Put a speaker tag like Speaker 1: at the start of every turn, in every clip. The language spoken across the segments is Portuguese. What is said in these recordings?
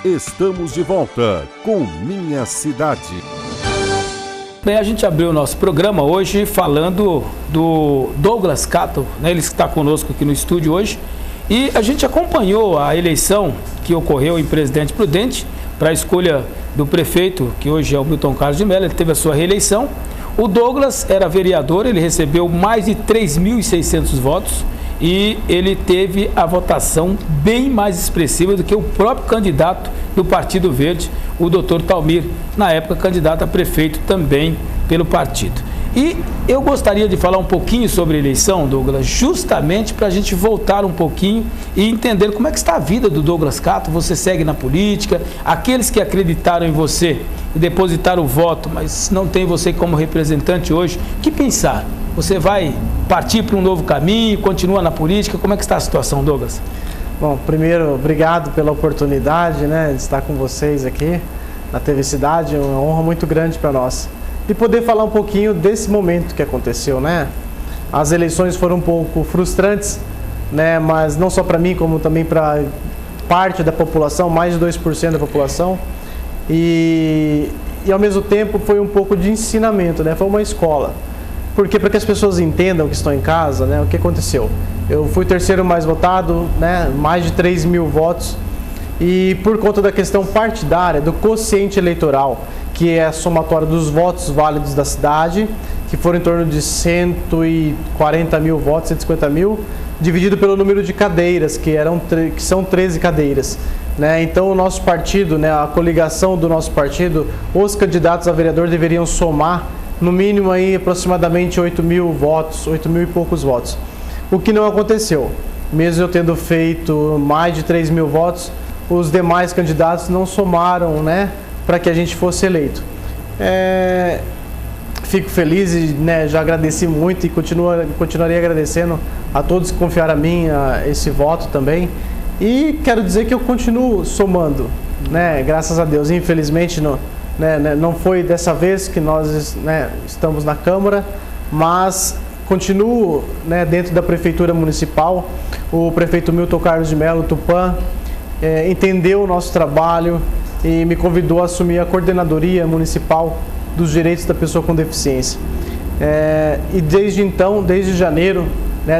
Speaker 1: Estamos de volta com Minha Cidade.
Speaker 2: Bem, a gente abriu o nosso programa hoje falando do Douglas Catto, né? Ele está conosco aqui no estúdio hoje. E a gente acompanhou a eleição que ocorreu em Presidente Prudente para a escolha do prefeito, que hoje é o Milton Carlos de Mello. Ele teve a sua reeleição. O Douglas era vereador, ele recebeu mais de 3.600 votos e ele teve a votação bem mais expressiva do que o próprio candidato do Partido Verde, o Dr. Talmir, na época candidato a prefeito também pelo partido. E eu gostaria de falar um pouquinho sobre a eleição, Douglas, justamente para a gente voltar um pouquinho e entender como é que está a vida do Douglas Catto. Você segue na política, aqueles que acreditaram em você e depositaram o voto, mas não tem você como representante hoje, o que pensar? Você vai partir para um novo caminho, continua na política? Como é que está a situação, Douglas?
Speaker 3: Bom, primeiro, obrigado pela oportunidade, de estar com vocês aqui na TV Cidade. É uma honra muito grande para nós. E poder falar um pouquinho desse momento que aconteceu, As eleições foram um pouco frustrantes, mas não só para mim, como também para parte da população, mais de 2% da população. E ao mesmo tempo foi um pouco de ensinamento, Foi uma escola. Porque para que as pessoas entendam que estão em casa, o que aconteceu? Eu fui o terceiro mais votado, mais de 3.000 votos. E por conta da questão partidária, do quociente eleitoral, que é a somatória dos votos válidos da cidade, que foram em torno de 140 mil votos, 150 mil, dividido pelo número de cadeiras, que são 13 cadeiras. Então o nosso partido, a coligação do nosso partido, os candidatos a vereador deveriam somar no mínimo aí aproximadamente 8.000 votos, 8.000 e poucos votos. O que não aconteceu. Mesmo eu tendo feito mais de 3.000 votos, os demais candidatos não somaram, para que a gente fosse eleito. Fico feliz e já agradeci muito e continuarei agradecendo a todos que confiaram a mim esse voto também. E quero dizer que eu continuo somando, graças a Deus. Infelizmente não foi dessa vez que nós estamos na Câmara, mas continuo dentro da Prefeitura Municipal. O prefeito Milton Carlos de Mello, Tupã, entendeu o nosso trabalho e me convidou a assumir a coordenadoria municipal dos direitos da pessoa com deficiência. E desde então, desde janeiro,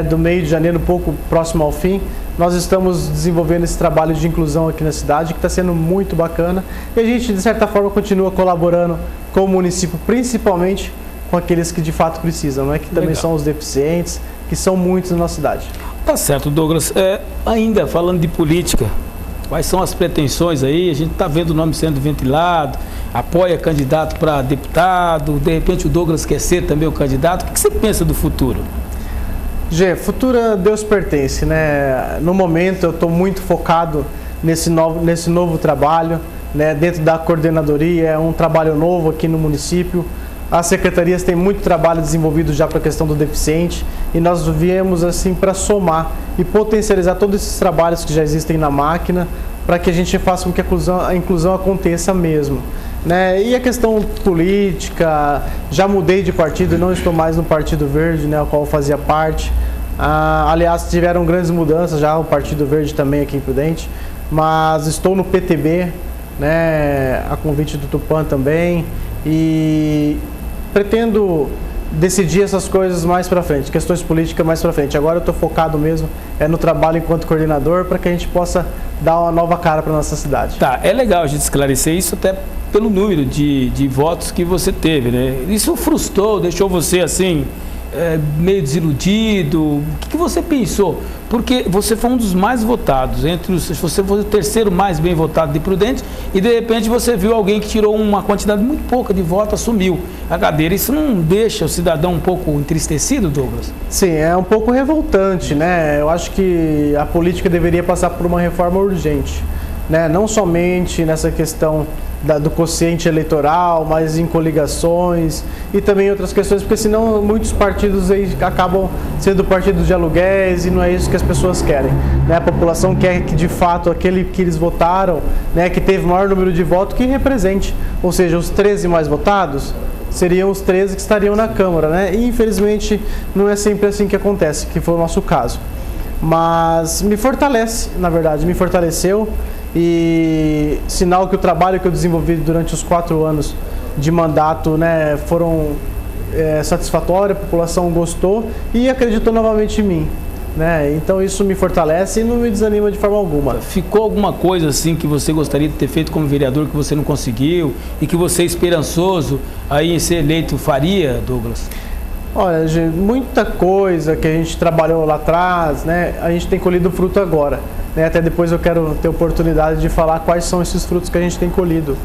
Speaker 3: do meio de janeiro, um pouco próximo ao fim, nós estamos desenvolvendo esse trabalho de inclusão aqui na cidade, que está sendo muito bacana. E a gente, de certa forma, continua colaborando com o município, principalmente com aqueles que de fato precisam, que também Legal. São os deficientes, que são muitos na nossa cidade.
Speaker 2: Tá certo, Douglas. Ainda falando de política, quais são as pretensões aí? A gente está vendo o nome sendo ventilado, apoia candidato para deputado, de repente o Douglas quer ser também o candidato. O que você pensa do futuro?
Speaker 3: Futuro a Deus pertence, No momento eu estou muito focado nesse novo trabalho, dentro da coordenadoria. É um trabalho novo aqui no município. As secretarias têm muito trabalho desenvolvido já para a questão do deficiente e nós viemos assim para somar e potencializar todos esses trabalhos que já existem na máquina para que a gente faça com que a inclusão aconteça mesmo. E a questão política, já mudei de partido e não estou mais no Partido Verde, ao qual eu fazia parte. Aliás, tiveram grandes mudanças já o Partido Verde também aqui em Prudente, mas estou no PTB, a convite do Tupã também, e pretendo decidir essas coisas mais para frente, questões políticas mais para frente. Agora eu estou focado mesmo no trabalho enquanto coordenador para que a gente possa dar uma nova cara para nossa cidade.
Speaker 2: Tá, é legal a gente esclarecer isso até pelo número de votos que você teve, Isso frustrou, deixou você assim meio desiludido? O que você pensou? Porque você foi um dos mais votados, você foi o terceiro mais bem votado de Prudente e de repente você viu alguém que tirou uma quantidade muito pouca de votos, assumiu a cadeira. Isso não deixa o cidadão um pouco entristecido, Douglas?
Speaker 3: Sim, é um pouco revoltante, Eu acho que a política deveria passar por uma reforma urgente, Não somente nessa questão do quociente eleitoral, mas em coligações e também outras questões, porque senão muitos partidos aí acabam sendo partidos de aluguéis e não é isso que as pessoas querem. A população quer que de fato aquele que eles votaram, que teve o maior número de votos, que represente, ou seja, os 13 mais votados seriam os 13 que estariam na Câmara, E infelizmente não é sempre assim que acontece, que foi o nosso caso. Mas me fortalece, na verdade, me fortaleceu e sinal que o trabalho que eu desenvolvi durante os 4 anos de mandato, né, foram satisfatórios, a população gostou e acreditou novamente em mim. Né? Então isso me fortalece e não me desanima de forma alguma.
Speaker 2: Ficou alguma coisa assim que você gostaria de ter feito como vereador que você não conseguiu e que você, esperançoso aí em ser eleito, faria, Douglas?
Speaker 3: Olha, gente, muita coisa que a gente trabalhou lá atrás, né, a gente tem colhido fruto agora. Né? Até depois eu quero ter oportunidade de falar quais são esses frutos que a gente tem colhido.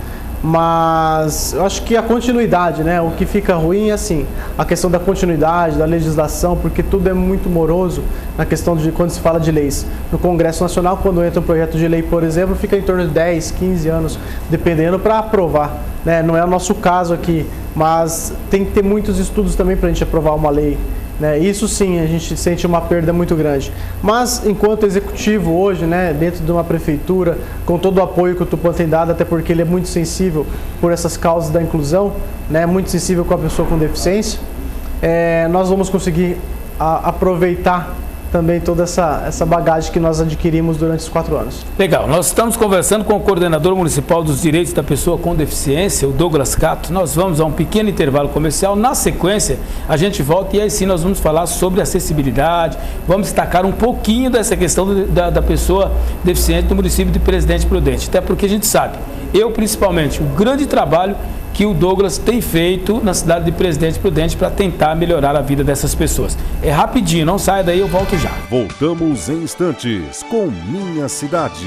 Speaker 3: Mas eu acho que a continuidade, né? O que fica ruim é assim, a questão da continuidade, da legislação, porque tudo é muito moroso na questão de quando se fala de leis. No Congresso Nacional, quando entra um projeto de lei, por exemplo, fica em torno de 10, 15 anos, dependendo, para aprovar. Né? Não é o nosso caso aqui, mas tem que ter muitos estudos também para a gente aprovar uma lei. Né? Isso sim, a gente sente uma perda muito grande. Mas, enquanto executivo hoje, né, dentro de uma prefeitura, com todo o apoio que o Tupã tem dado, até porque ele é muito sensível por essas causas da inclusão, né, muito sensível com a pessoa com deficiência, nós vamos conseguir aproveitar também toda essa bagagem que nós adquirimos durante os 4 anos.
Speaker 2: Legal, nós estamos conversando com o coordenador municipal dos direitos da pessoa com deficiência, o Douglas Cato. Nós vamos a um pequeno intervalo comercial. Na sequência, a gente volta e aí sim nós vamos falar sobre acessibilidade, vamos destacar um pouquinho dessa questão da pessoa deficiente no município de Presidente Prudente, até porque a gente sabe, eu principalmente, o grande trabalho que o Douglas tem feito na cidade de Presidente Prudente para tentar melhorar a vida dessas pessoas. É rapidinho, não saia daí, eu volto já.
Speaker 1: Voltamos em instantes com Minha Cidade.